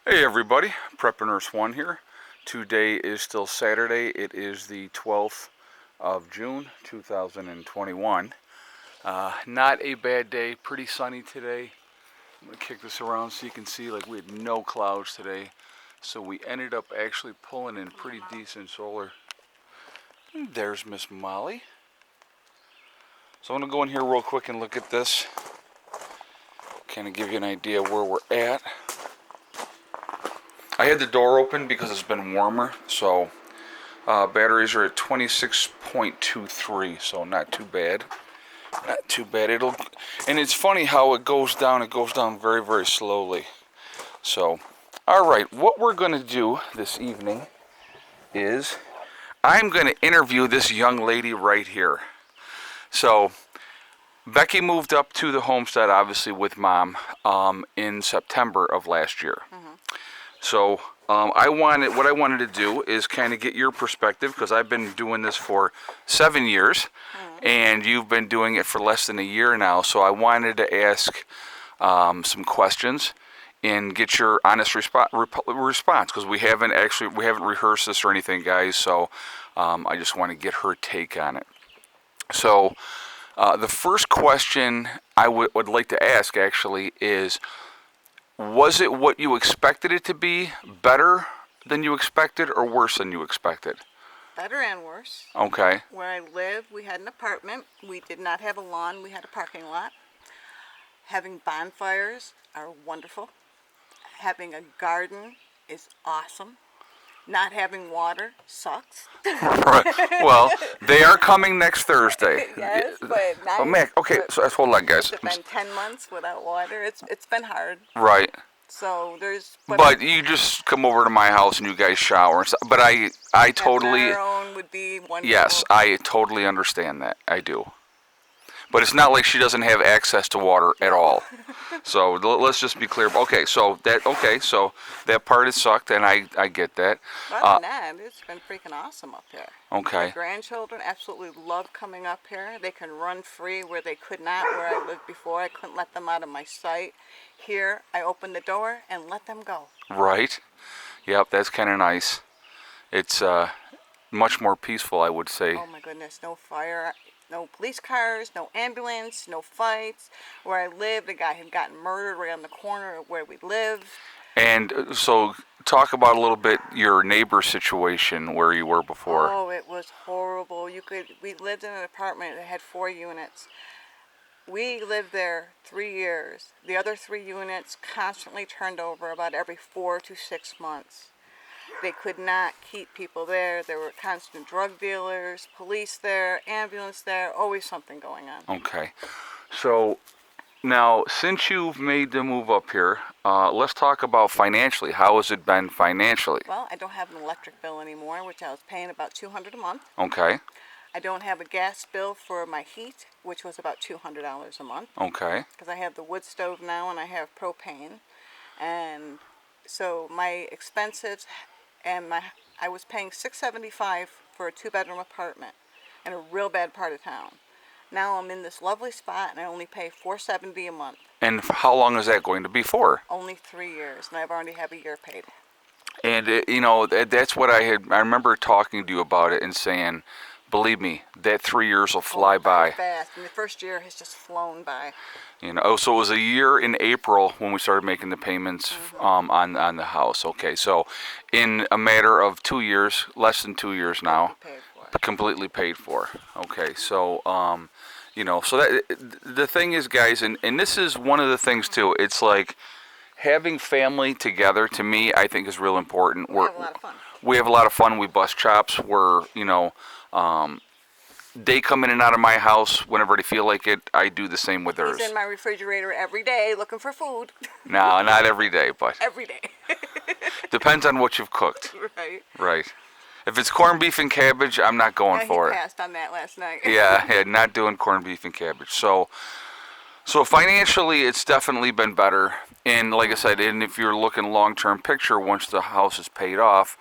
Hey everybody, Prepper Nurse 1 here. Today is still Saturday. It is the 12th of June 2021. Not a bad day, pretty sunny today. I'm going to kick this around so you can see like we had no clouds today. So we ended up actually pulling in pretty decent solar. And there's Miss Molly. So I'm going to go in here real quick and look at this. Kind of give you an idea where we're at. I had the door open because it's been warmer, so batteries are at 26.23, so not too bad. Not too bad. And it's funny how it goes down. It goes down very, very slowly. So, all right, what we're going to do this evening is I'm going to interview this young lady right here. So, Becky moved up to the homestead, obviously, with Mom in September of last year. So what I wanted to do is kind of get your perspective, because I've been doing this for 7 years, and you've been doing it for less than a year now. So I wanted to ask some questions and get your honest response, because we haven't rehearsed this or anything, guys. So I just want to get her take on it. So the first question I would like to ask actually is, was it what you expected it to be, better than you expected, or worse than you expected? Better and worse. Okay. Where I live, we had an apartment. We did not have a lawn. We had a parking lot. Having bonfires are wonderful. Having a garden is awesome. Not having water sucks. Right. Well, they are coming next Thursday. Yes, but nice. Oh man. Okay. So hold on, guys. It's been 10 months without water. It's been hard. Right. So there's. But you just come over to my house and you guys shower and stuff. But I totally. Our own would be wonderful. Yes, I totally understand that. I do. But it's not like she doesn't have access to water at all. So let's just be clear. Okay, so that part has sucked, and I get that. Other than that, it's been freaking awesome up here. Okay. My grandchildren absolutely love coming up here. They can run free where they could not where I lived before. I couldn't let them out of my sight. Here, I open the door and let them go. Right. Yep, that's kind of nice. It's much more peaceful, I would say. Oh my goodness, no fire, no police cars, no ambulance, no fights. Where I lived, a guy had gotten murdered right on the corner of where we lived. And so talk about a little bit your neighbor situation where you were before. Oh, it was horrible. We lived in an apartment that had 4 units. We lived there 3 years. The other 3 units constantly turned over about every 4 to 6 months. They could not keep people there. There were constant drug dealers, police there, ambulance there, always something going on. Okay. So now, since you've made the move up here, let's talk about financially. How has it been financially? Well, I don't have an electric bill anymore, which I was paying about $200 a month. Okay. I don't have a gas bill for my heat, which was about $200 a month. Okay. Because I have the wood stove now and I have propane. And so my expenses I was paying $675 for a 2-bedroom apartment in a real bad part of town. Now I'm in this lovely spot and I only pay $470 a month. And how long is that going to be for? Only 3 years, and I've already have a year paid. And that's what I remember talking to you about it and saying, believe me, that 3 years will fly by. Fast, and the first year has just flown by. So it was a year in April when we started making the payments on the house. Okay, so in a matter of 2 years, less than 2 years now, completely paid for. Okay, so so that the thing is, guys, and this is one of the things too. It's like having family together. To me, I think is real important. We have a lot of fun. We have a lot of fun. We bust chops. They come in and out of my house whenever they feel like it. I do the same with theirs. He's in my refrigerator every day looking for food. No, not every day, but every day. Depends on what you've cooked. Right. Right. If it's corned beef and cabbage, I'm not going for it. He passed on that last night. Yeah, not doing corned beef and cabbage. So financially, it's definitely been better. And like I said, and if you're looking long-term picture, once the house is paid off,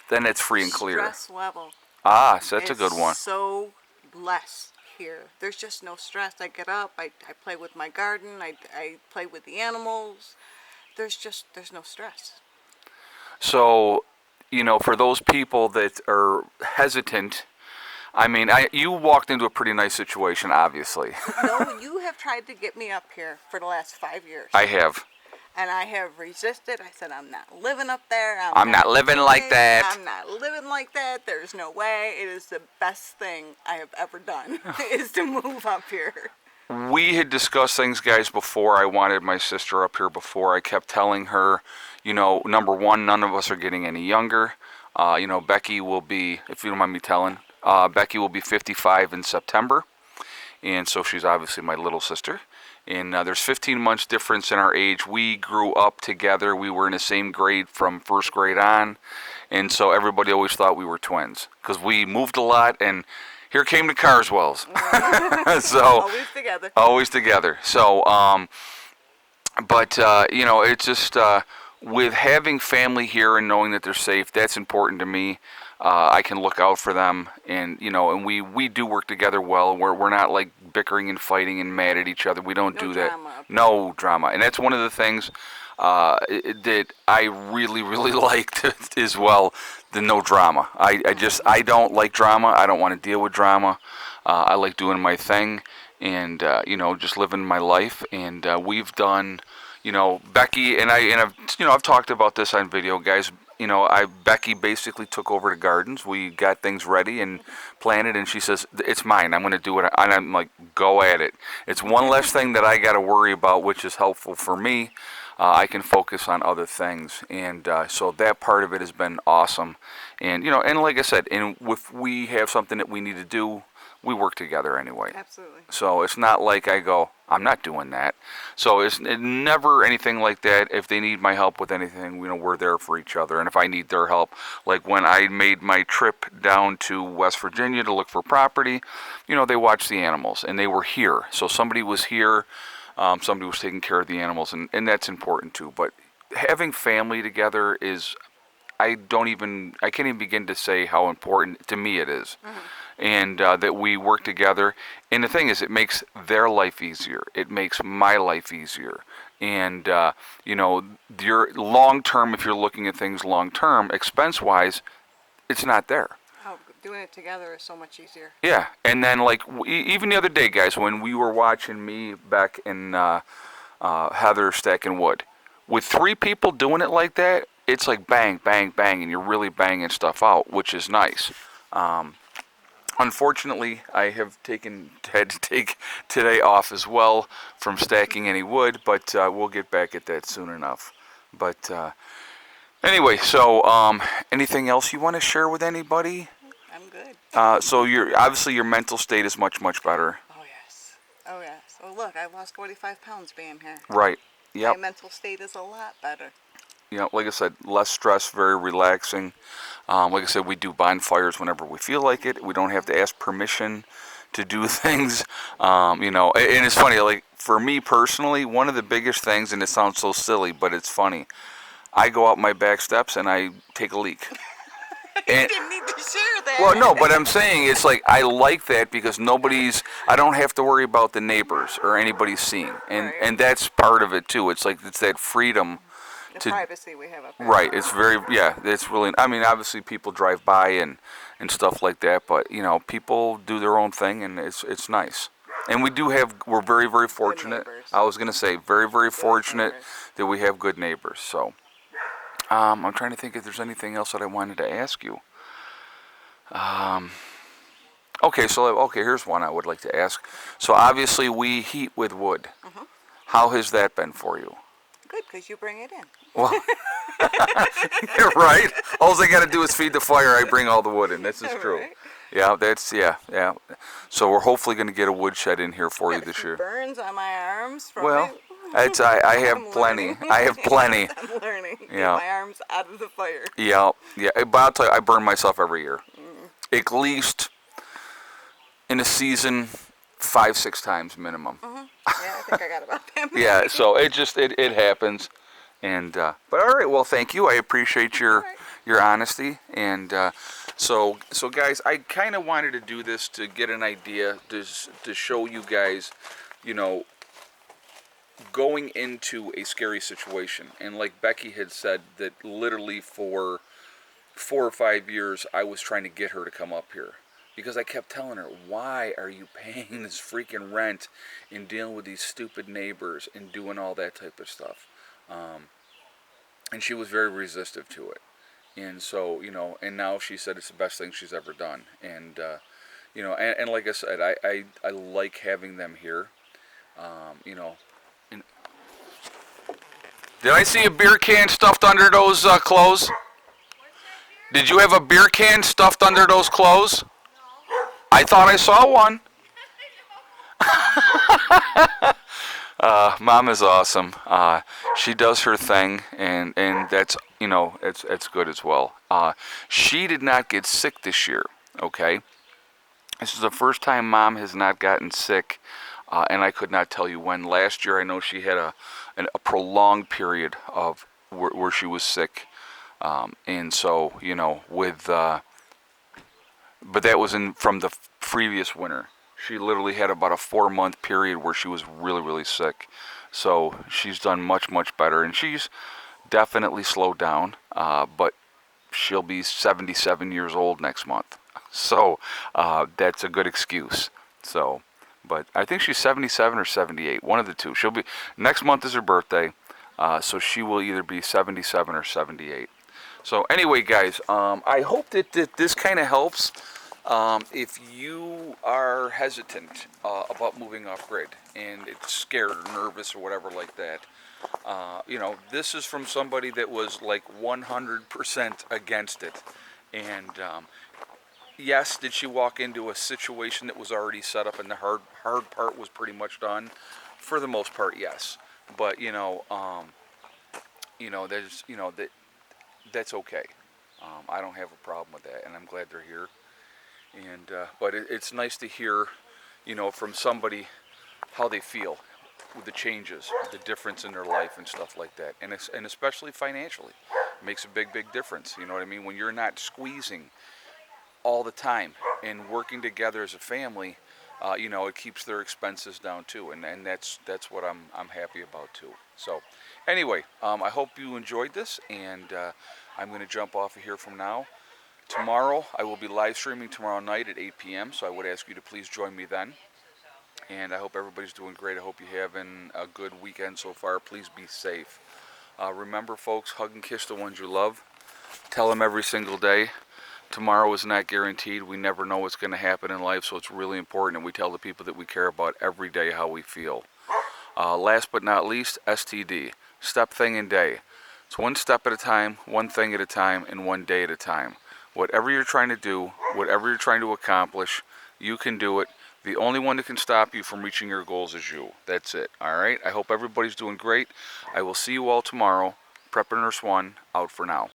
then it's free and clear. Stress level. So that's a good one. So less here. There's just no stress. I get up, I play with my garden, I play with the animals. There's no stress. So, for those people that are hesitant, I mean, you walked into a pretty nice situation, obviously. No, you have tried to get me up here for the last 5 years. I have. And I have resisted. I said, I'm not living up there. I'm not living doing like it. that. I'm not living like that. There's no way. It is the best thing I have ever done is to move up here. We had discussed things, guys, before. I wanted my sister up here before. I kept telling her, number one, none of us are getting any younger. Becky will be, if you don't mind me telling, Becky will be 55 in September. And so she's obviously my little sister. And there's 15 months difference in our age. We grew up together. We were in the same grade from first grade on. And so everybody always thought we were twins because we moved a lot. And here came the Carswells. So Always together. Always together. So, it's just with having family here and knowing that they're safe, that's important to me. I can look out for them, and and we do work together well. We're not like bickering and fighting and mad at each other. We don't do that. Drama. No drama, and that's one of the things that I really really liked as well. The no drama. I don't like drama. I don't want to deal with drama. I like doing my thing, and just living my life. And we've done. Becky and I've talked about this on video, guys. Becky basically took over the gardens. We got things ready and planted, and she says, "It's mine. I'm going to do it." And I'm like, "Go at it." It's one less thing that I got to worry about, which is helpful for me. I can focus on other things, and so that part of it has been awesome. And and like I said, and if we have something that we need to do, we work together anyway. Absolutely. So it's not like I go, I'm not doing that. So it's never anything like that. If they need my help with anything, we're there for each other. And if I need their help, like when I made my trip down to West Virginia to look for property, they watched the animals and they were here. So somebody was here, somebody was taking care of the animals, and that's important too. But having family together is, I can't even begin to say how important to me it is. Mm-hmm. And that we work together. And the thing is, it makes their life easier. It makes my life easier. And, your long term, if you're looking at things long term, expense wise, it's not there. Oh, doing it together is so much easier. Yeah. And then, like, even the other day, guys, when we were watching me back in Heather stacking wood, with 3 people doing it like that, it's like bang, bang, bang, and you're really banging stuff out, which is nice. Unfortunately, I had to take today off as well from stacking any wood, but we'll get back at that soon enough. But anyway, so anything else you want to share with anybody? I'm good. So obviously your mental state is much, much better. Oh, yes. Oh, yes. Oh, look, I lost 45 pounds being here. Right. Yep. My mental state is a lot better. Like I said, less stress, very relaxing. Like I said, we do bonfires whenever we feel like it. We don't have to ask permission to do things. And it's funny, like for me personally, one of the biggest things, and it sounds so silly, but it's funny, I go out my back steps and I take a leak. You didn't need to share that. Well, no, but I'm saying it's like I like that because I don't have to worry about the neighbors or anybody seeing. And that's part of it too. It's like it's that freedom. The privacy we have up there. Right, it's really, I mean, obviously people drive by and stuff like that, but, people do their own thing, and it's nice. And we're very, very fortunate. I was going to say, very, very fortunate that we have good neighbors, so. I'm trying to think if there's anything else that I wanted to ask you. Here's one I would like to ask. So obviously we heat with wood. Mm-hmm. How has that been for you? Good, because you bring it in. Well, you're right. All I got to do is feed the fire. I bring all the wood in. This is true. Right. Yeah. So we're hopefully going to get a woodshed in here for you this year. Burns on my arms from it. I have plenty. I have plenty. I'm learning. Yeah. Get my arms out of the fire. Yeah. But I'll tell you, I burn myself every year. At least in a season, 5-6 times minimum. Mm-hmm. Yeah, I think I got about that. Yeah, so it happens. And but all right, well, thank you. I appreciate your honesty. And so guys, I kind of wanted to do this to get an idea to show you guys, going into a scary situation. And like Becky had said, that literally for 4 or 5 years, I was trying to get her to come up here. Because I kept telling her, why are you paying this freaking rent and dealing with these stupid neighbors and doing all that type of stuff? And she was very resistive to it. And so, and now she said it's the best thing she's ever done. And, and like I said, I like having them here. And did I see a beer can stuffed under those clothes? Did you have a beer can stuffed under those clothes? I thought I saw one. Mom is awesome. She does her thing, and that's it's good as well. She did not get sick this year. Okay, this is the first time Mom has not gotten sick, and I could not tell you when. Last year, I know she had a prolonged period of where she was sick, and so but that was from the previous winter. She literally had about a 4-month period where she was really, really sick. So she's done much, much better. And she's definitely slowed down, but she'll be 77 years old next month. So that's a good excuse. So, but I think she's 77 or 78, one of the two. Next month is her birthday, so she will either be 77 or 78. So anyway, guys, I hope that this kind of helps. If you are hesitant about moving off grid and it's scared or nervous or whatever like that, this is from somebody that was like 100% against it. And yes, did she walk into a situation that was already set up and the hard part was pretty much done? For the most part, yes. But that's okay. I don't have a problem with that, and I'm glad they're here. And but it's nice to hear, from somebody how they feel with the changes, the difference in their life and stuff like that, and especially financially, it makes a big difference. You know what I mean? When you're not squeezing all the time and working together as a family, it keeps their expenses down too, and that's what I'm happy about too. So, anyway, I hope you enjoyed this, and I'm going to jump off of here from now. Tomorrow, I will be live streaming tomorrow night at 8 p.m., so I would ask you to please join me then. And I hope everybody's doing great. I hope you're having a good weekend so far. Please be safe. Remember, folks, hug and kiss the ones you love. Tell them every single day. Tomorrow is not guaranteed. We never know what's going to happen in life, so it's really important that we tell the people that we care about every day how we feel. Last but not least, STD. Step, thing, and day. It's one step at a time, one thing at a time, and one day at a time. Whatever you're trying to do, whatever you're trying to accomplish, you can do it. The only one that can stop you from reaching your goals is you. That's it. All right? I hope everybody's doing great. I will see you all tomorrow. Prepper Nurse 1, out for now.